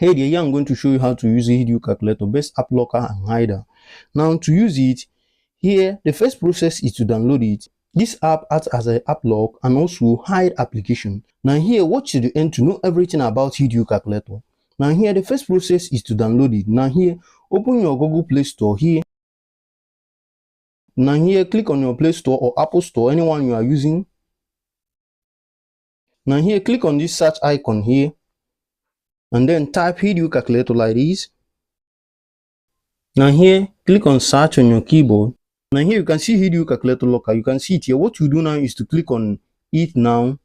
Hey there, here I'm going to show you how to use HideU calculator, best app locker and hider. Now to use it, here the first process is to download it. This app acts as an app lock and also hide application. Now here, watch to the end to know everything about HideU calculator. Now here, the first process is to download it. Now here, open your Google Play Store here. Now here, click on your Play Store or Apple Store, anyone you are using. Now here, click on this search icon here. And then type HideU calculator like this. Now here, click on search on your keyboard. Now here you can see HideU calculator locker. You can see it here. What you do now is to click on it now.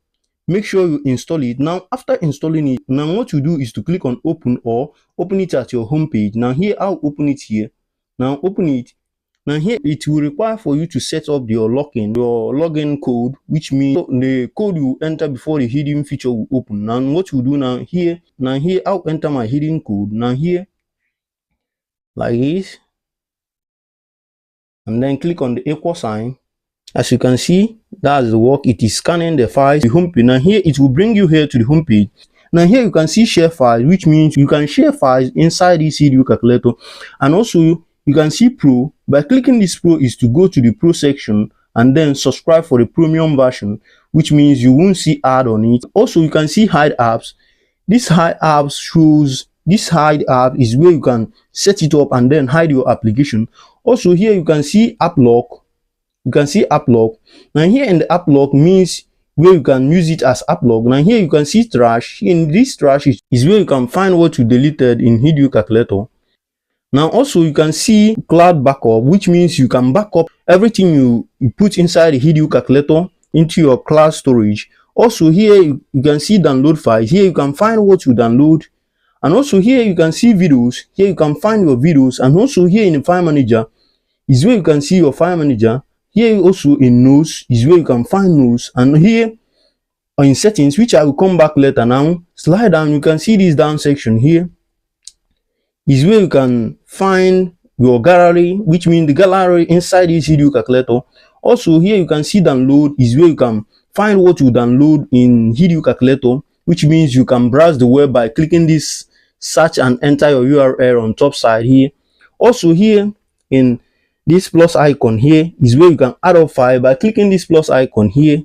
Make sure you install it. Now after installing it, now what you do is to click on open or open it at your home page. Now here I'll open it here. Now open it. Now here it will require for you to set up your login code, which means the code you enter before the hidden feature will open. Now what you do now here I'll enter my hidden code. Now here like this, and then click on the equal sign. As you can see, that's the work. It is scanning the files, the home page. Now here it will bring you here to the home page. Now here you can see share files, which means you can share files inside this HideU calculator. And also you can see Pro. By clicking this Pro is to go to the Pro section and then subscribe for the premium version, which means you won't see ad on it. Also you can see hide apps. This hide apps shows this hide app is where you can set it up and then hide your application. Also here you can see app lock. You can see app lock. Now here in the app lock means where you can use it as app lock. Now here you can see trash. In this trash is where you can find what you deleted in HideU calculator. Now also you can see cloud backup, which means you can back up everything you put inside the HideU calculator into your cloud storage. Also here you can see download files. Here you can find what you download. And also here you can see videos. Here you can find your videos. And also here in the file manager is where you can see your file manager. Here also in notes is where you can find notes. And here in settings, which I will come back later now, slide down, you can see this down section here is where you can find your gallery, which means the gallery inside this HideU calculator. Also here you can see download is where you can find what you download in HideU calculator, which means you can browse the web by clicking this search and enter your URL on top side here. Also here in this plus icon here is where you can add up file. By clicking this plus icon here,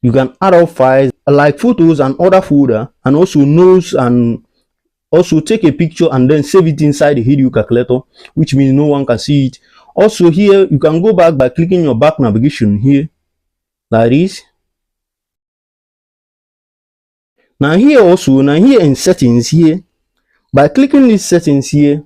you can add up files like photos and other folder, and also notes, and also take a picture and then save it inside the HideU calculator, which means no one can see it. Also here you can go back by clicking your back navigation here like this. Now here also, now here in settings here, by clicking this settings here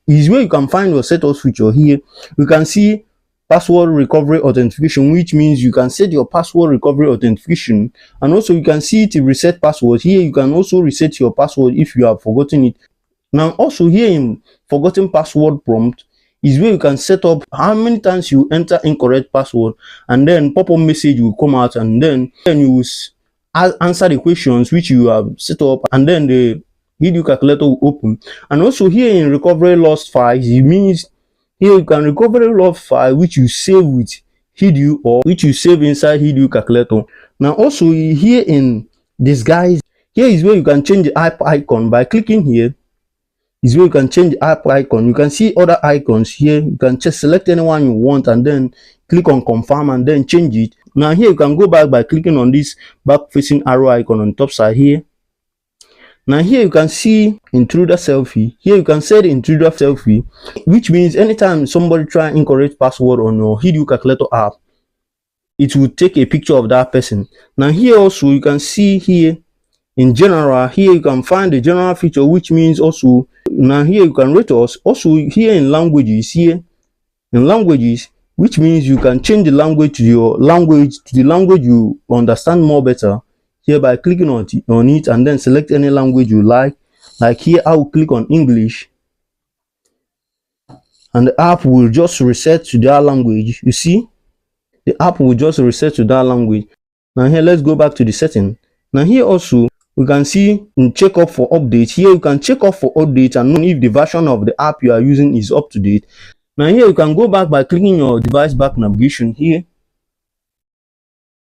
is where you can find your settings feature. Here you can see password recovery authentication, which means you can set your password recovery authentication, and also you can see to reset password. Here you can also reset your password if you have forgotten it. Now also here in forgotten password prompt is where you can set up how many times you enter incorrect password, and then pop-up message will come out, and then you will answer the questions which you have set up, and then the HideU calculator will open. And also here in recovery lost files, it means here you can recover a lost file which you save with HideU or which you save inside HideU calculator. Now also here in disguise, here is where you can change the app icon. By clicking here is where you can change the app icon. You can see other icons here. You can just select anyone you want and then click on confirm and then change it. Now here you can go back by clicking on this back facing arrow icon on top side here. Now here you can see intruder selfie. Here you can set the intruder selfie, which means anytime somebody try incorrect password on your HideU calculator app, it will take a picture of that person. Now here also you can see here in general, here you can find the general feature, which means also now here you can rate us. Also here in languages, here in languages, which means you can change the language to your language, to the language you understand more better. Here by clicking on it and then select any language you like here I will click on English, and the app will just reset to that language. You see, the app will just reset to that language. Now here let's go back to the setting. Now here also you can see in check up for update. Here you can check up for update and know if the version of the app you are using is up to date. Now here you can go back by clicking your device back navigation here.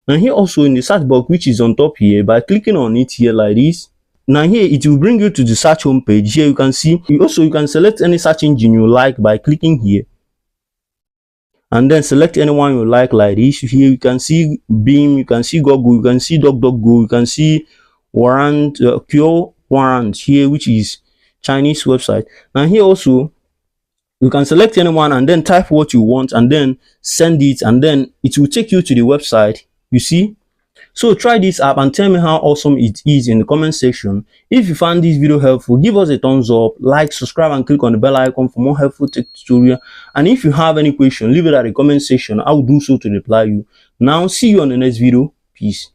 And here also in the search box which is on top here, by clicking on it here like this, Now here it will bring you to the search home page. Here you can see, you can select any search engine you like by clicking here, and then select anyone you like this. Here you can see Bing, you can see Google, you can see DuckDuckGo, you can see Warrant, Cure Warrant here, which is Chinese website. Now here also you can select anyone and then type what you want and then send it, and then it will take you to the website. You see? So try this app and tell me how awesome it is in the comment section. If you found this video helpful, give us a thumbs up, like, subscribe, and click on the bell icon for more helpful tech tutorial. And if you have any question, leave it at the comment section. I will do so to reply you. Now see you on the next video. Peace.